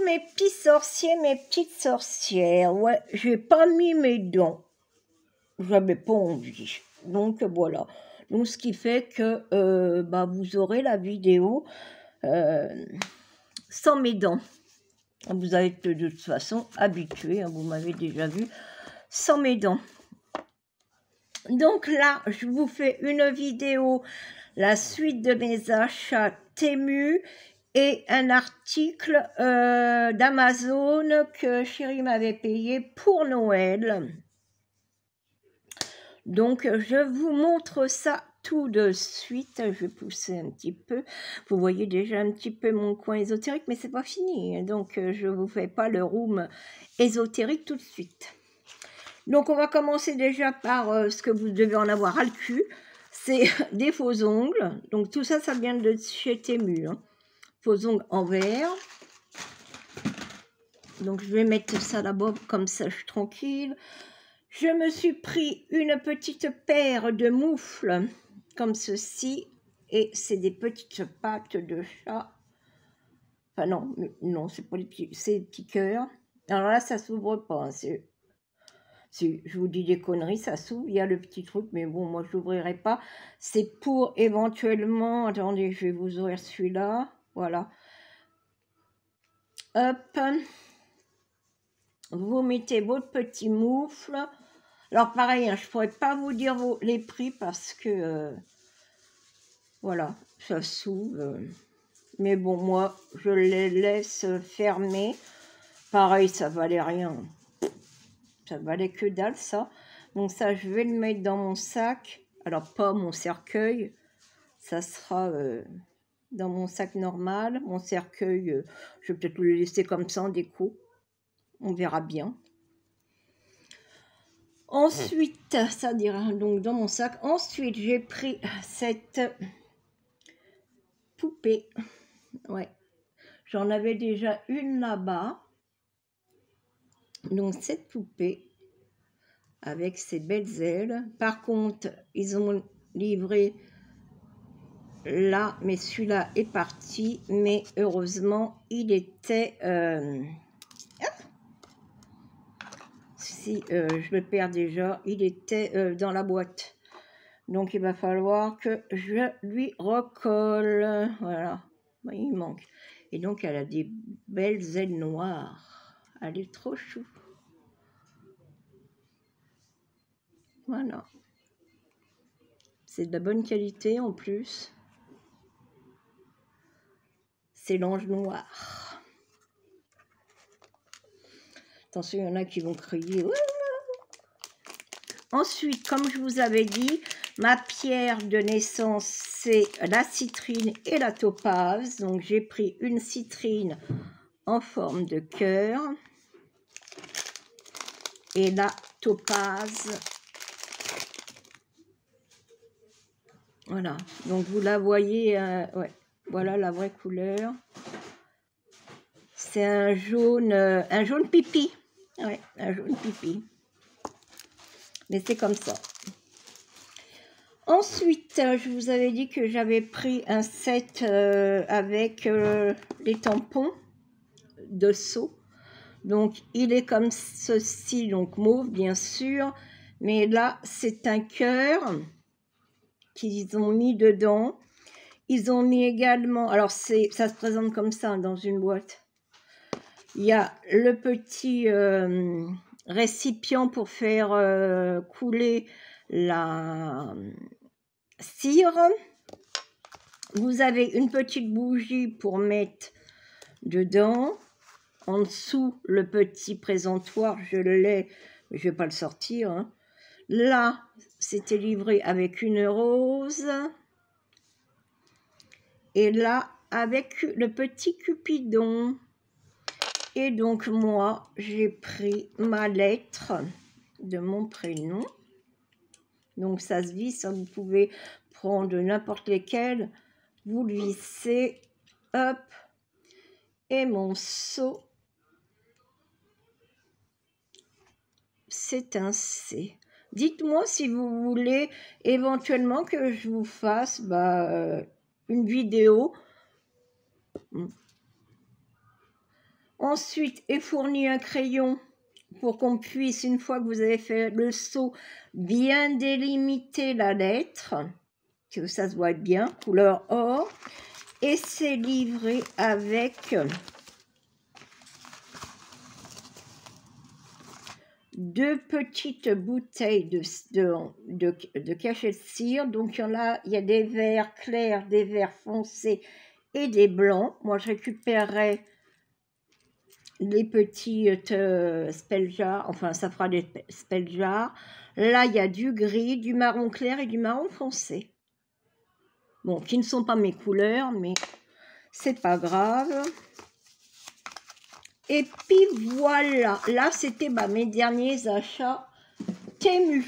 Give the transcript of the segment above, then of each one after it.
mes petits sorciers, mes petites sorcières. Ouais, j'ai pas mis mes dents. J'avais pas envie. Donc voilà. Donc ce qui fait que vous aurez la vidéo sans mes dents. Vous êtes de toute façon habitué, hein, vous m'avez déjà vu, sans mes dents. Donc là, je vous fais une vidéo, la suite de mes achats Temu et un article d'Amazon que Chérie m'avait payé pour Noël. Donc, je vous montre ça tout de suite. Je vais pousser un petit peu. Vous voyez déjà un petit peu mon coin ésotérique, mais c'est pas fini. Donc, je vous fais pas le room ésotérique tout de suite. Donc, on va commencer déjà par ce que vous devez en avoir à le cul. C'est des faux ongles. Donc, tout ça, ça vient de chez Temu. Hein. Faux ongles en verre. Donc, je vais mettre ça là-bas, comme ça, je suis tranquille. Je me suis pris une petite paire de moufles, comme ceci. Et c'est des petites pattes de chat. Enfin, non, c'est pas les petits, c'est des petits cœurs. Alors là, ça s'ouvre pas. Hein, je vous dis des conneries, ça s'ouvre. Il y a le petit truc, mais bon, moi, je l'ouvrirai pas. C'est pour éventuellement... Attendez, je vais vous ouvrir celui-là. Voilà. Hop. Vous mettez votre petit moufle. Alors pareil, hein, je ne pourrais pas vous dire les prix parce que, voilà, ça s'ouvre. Mais bon, moi, je les laisse fermer. Pareil, ça valait rien. Ça valait que dalle, ça. Donc ça, je vais le mettre dans mon sac. Alors, pas mon cercueil. Ça sera dans mon sac normal. Mon cercueil, je vais peut-être le laisser comme ça en déco. On verra bien. Ensuite, ça dira donc dans mon sac. Ensuite, j'ai pris cette poupée. Ouais, j'en avais déjà une là-bas. Donc cette poupée avec ses belles ailes. Par contre, ils ont livré là, mais celui-là est parti. Mais heureusement, il était... si je le perds déjà, il était dans la boîte. Donc il va falloir que je lui recolle. Voilà, il manque. Et donc elle a des belles ailes noires. Elle est trop chou. Voilà. C'est de la bonne qualité en plus. C'est l'ange noir. Attention, il y en a qui vont crier. Ensuite, comme je vous avais dit, ma pierre de naissance, c'est la citrine et la topaze. Donc, j'ai pris une citrine en forme de cœur. Et la topaze. Voilà. Donc, vous la voyez. Ouais. Voilà la vraie couleur. C'est un jaune pipi. Ouais, un jaune pipi. Mais c'est comme ça. Ensuite, je vous avais dit que j'avais pris un set avec les tampons de seau. Donc, il est comme ceci, donc mauve, bien sûr. Mais là, c'est un cœur qu'ils ont mis dedans. Ils ont mis également... Alors, ça se présente comme ça, dans une boîte. Il y a le petit récipient pour faire couler la cire. Vous avez une petite bougie pour mettre dedans. En dessous, le petit présentoir, je le l'ai, mais je ne vais pas le sortir. Hein. Là, c'était livré avec une rose. Et là, avec le petit Cupidon. Et donc, moi, j'ai pris ma lettre de mon prénom. Donc, ça se visse. Hein, vous pouvez prendre n'importe lesquels. Vous le vissez. Hop. Et mon seau, c'est un C. Dites-moi si vous voulez éventuellement que je vous fasse une vidéo Ensuite est fourni un crayon pour qu'on puisse, une fois que vous avez fait le seau, bien délimiter la lettre, que ça se voit bien, couleur or. Et c'est livré avec 2 petites bouteilles de cachet de cire. Donc il y a des verts clairs, des verts foncés et des blancs. Moi je récupérerai les petits spell jars, enfin ça fera des spell jars. Là il y a du gris, du marron clair et du marron foncé. Bon, qui ne sont pas mes couleurs, mais c'est pas grave. Et puis voilà, là c'était mes derniers achats Temu.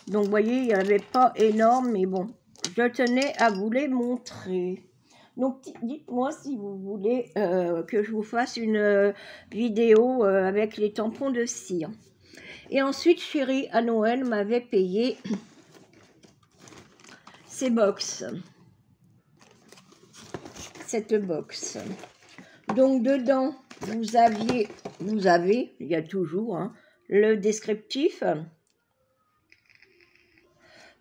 Donc vous voyez, il n'y avait pas énorme, mais bon, je tenais à vous les montrer. Donc dites-moi si vous voulez que je vous fasse une vidéo avec les tampons de cire. Et ensuite, chérie, à Noël, m'avait payé ces box. Cette box. Donc dedans, vous avez, il y a toujours hein, le descriptif.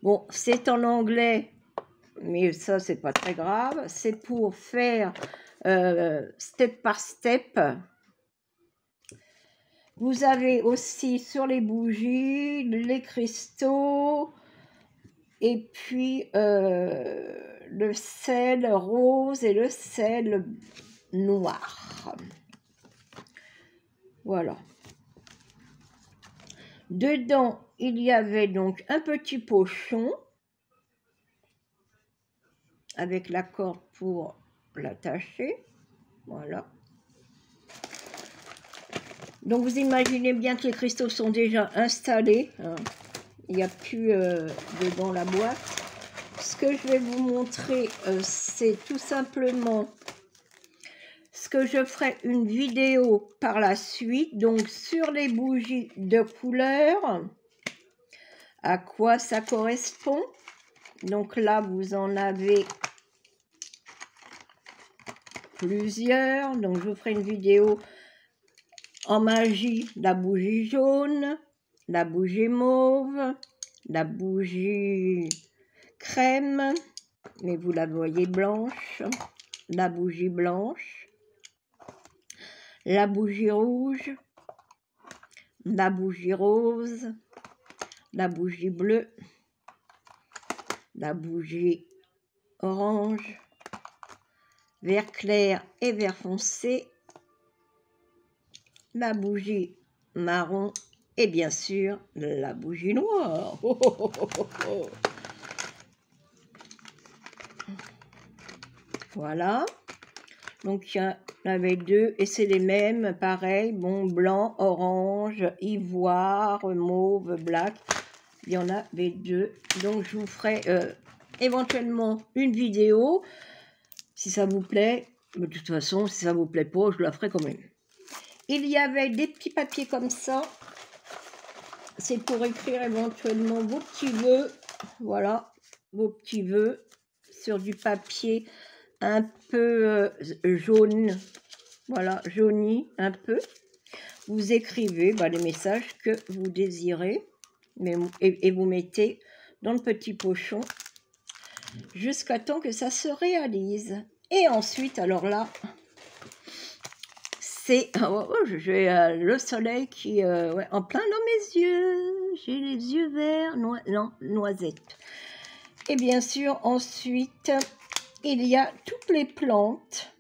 Bon, c'est en anglais, mais ça, c'est pas très grave. C'est pour faire step par step. Vous avez aussi sur les bougies, les cristaux, et puis le sel rose et le sel noir. Voilà. Dedans, il y avait donc un petit pochon avec la corde pour l'attacher. Voilà. Donc vous imaginez bien que les cristaux sont déjà installés. Hein. Il n'y a plus dedans la boîte. Ce que je vais vous montrer, c'est tout simplement ce que je ferai une vidéo par la suite. Donc sur les bougies de couleur, à quoi ça correspond. Donc là, vous en avez plusieurs. Donc je vous ferai une vidéo en magie, la bougie jaune, la bougie mauve, la bougie crème, mais vous la voyez blanche, la bougie blanche, la bougie rouge, la bougie rose, la bougie bleue, la bougie orange, vert clair et vert foncé, la bougie marron et bien sûr la bougie noire. Oh, oh, oh, oh, oh. Voilà. Donc il y en avait 2 et c'est les mêmes, pareil, bon, blanc, orange, ivoire, mauve, black. Il y en avait 2. Donc je vous ferai éventuellement une vidéo si ça vous plaît. Mais de toute façon, si ça vous plaît pas, je la ferai quand même. Il y avait des petits papiers comme ça. C'est pour écrire éventuellement vos petits vœux. Voilà, vos petits vœux sur du papier un peu jaune. Voilà, jauni un peu. Vous écrivez les messages que vous désirez et vous mettez dans le petit pochon jusqu'à temps que ça se réalise. Et ensuite, alors là, c'est j'ai le soleil qui ouais, en plein dans mes yeux. J'ai les yeux verts, noisettes. Et bien sûr, ensuite, il y a toutes les plantes.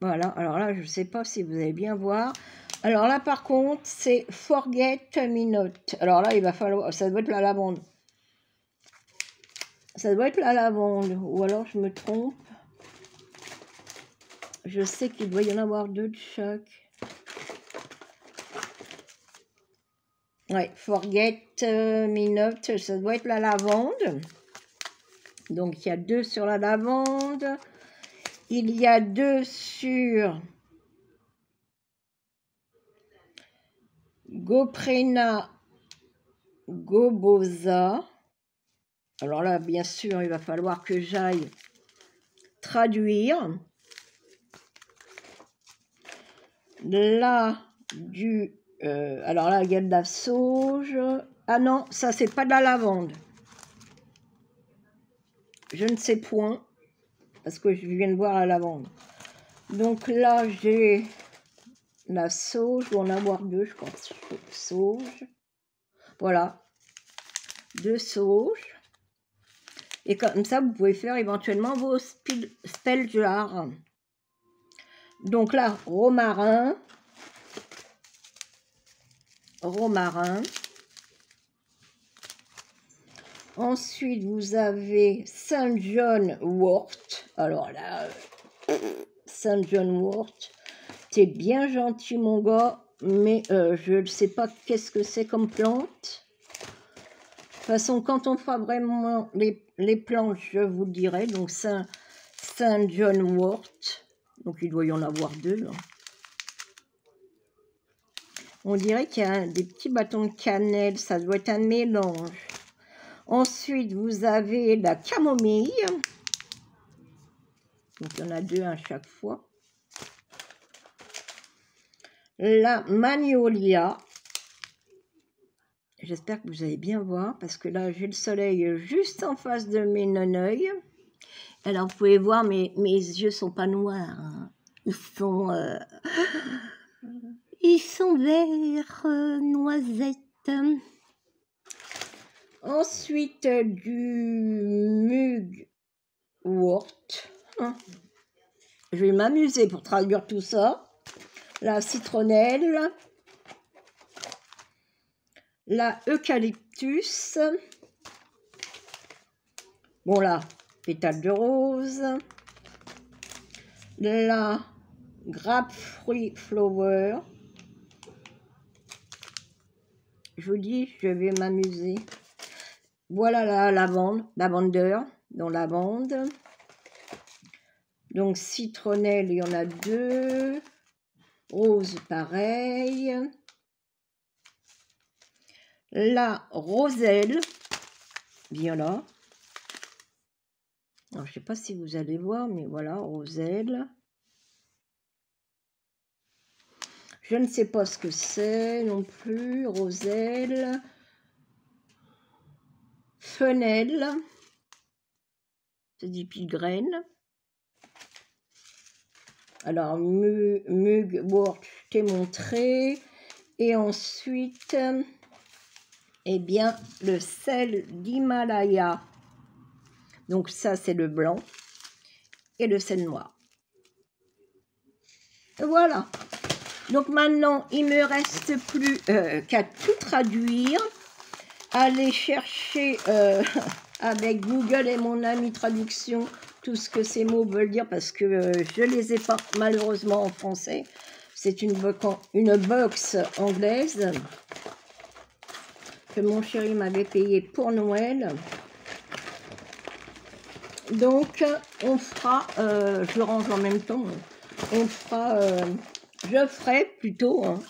Voilà, alors là, je ne sais pas si vous allez bien voir. Alors là, par contre, c'est Forget Me Not. Alors là, il va falloir, ça doit être la lavande. Ça doit être la lavande, ou alors je me trompe. Je sais qu'il doit y en avoir 2 de chaque. Ouais, Forget Me Not, ça doit être la lavande. Donc, il y a 2 sur la lavande. Il y a 2 sur Goprena Gobosa. Alors là, bien sûr, il va falloir que j'aille traduire. Là, alors là, il y a de la sauge. Ah non, ça, c'est pas de la lavande. Je ne sais point, parce que je viens de voir la lavande. Donc là, j'ai la sauge. Je vais en avoir 2, je crois. Sauge. Voilà. 2 sauges. Et comme ça, vous pouvez faire éventuellement vos spell jars. Donc là, romarin. Ensuite, vous avez Saint John wort. Alors là, Saint John wort, t'es bien gentil mon gars, mais je ne sais pas qu'est-ce que c'est comme plante. De toute façon, quand on fera vraiment les plantes, je vous le dirai. Donc Saint John wort. Donc il doit y en avoir 2 là. On dirait qu'il y a des petits bâtons de cannelle, ça doit être un mélange. Ensuite, vous avez la camomille. Donc, il y en a 2 à chaque fois. La magnolia. J'espère que vous allez bien voir, parce que là, j'ai le soleil juste en face de mes non-œils. Alors, vous pouvez voir, mes yeux sont pas noirs. Hein. Ils sont verts, noisettes. Ensuite, du mugwort. Je vais m'amuser pour traduire tout ça. La citronnelle. La eucalyptus. Bon là, pétale de rose. La grapefruit flower. Je vous dis, je vais m'amuser. Voilà la lavande, lavandeur, dans lavande. Donc citronnelle, il y en a 2. Rose, pareil. La roselle, bien là. Alors, je ne sais pas si vous allez voir, mais voilà, roselle. Je ne sais pas ce que c'est non plus, roselle. Fenelle, c'est des pigraines. Alors, mugwort, je t'ai montré. Et ensuite, eh bien, le sel d'Himalaya. Donc, ça, c'est le blanc. Et le sel noir. Voilà. Donc, maintenant, il ne me reste plus qu'à tout traduire. Aller chercher avec Google et mon ami traduction tout ce que ces mots veulent dire parce que je ne les ai pas malheureusement en français. C'est une box anglaise que mon chéri m'avait payée pour Noël. Donc on fera, je le range en même temps, on fera, je ferai plutôt, hein,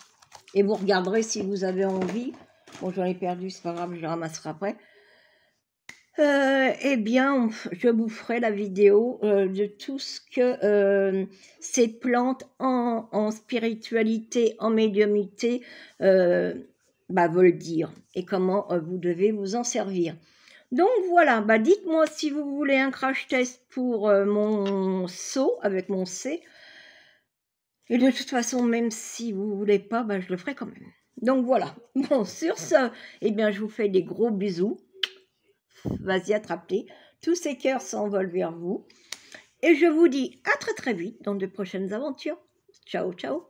et vous regarderez si vous avez envie. Bon, j'en ai perdu, c'est pas grave, je les ramasserai après. Eh bien, je vous ferai la vidéo de tout ce que ces plantes en spiritualité, en médiumnité veulent dire et comment vous devez vous en servir. Donc voilà, dites-moi si vous voulez un crash test pour mon seau avec mon C. Et de toute façon, même si vous ne voulez pas, je le ferai quand même. Donc voilà. Bon, sur ce, eh bien, je vous fais des gros bisous. Vas-y, attrape-les. Tous ces cœurs s'envolent vers vous. Et je vous dis à très très vite dans de prochaines aventures. Ciao, ciao.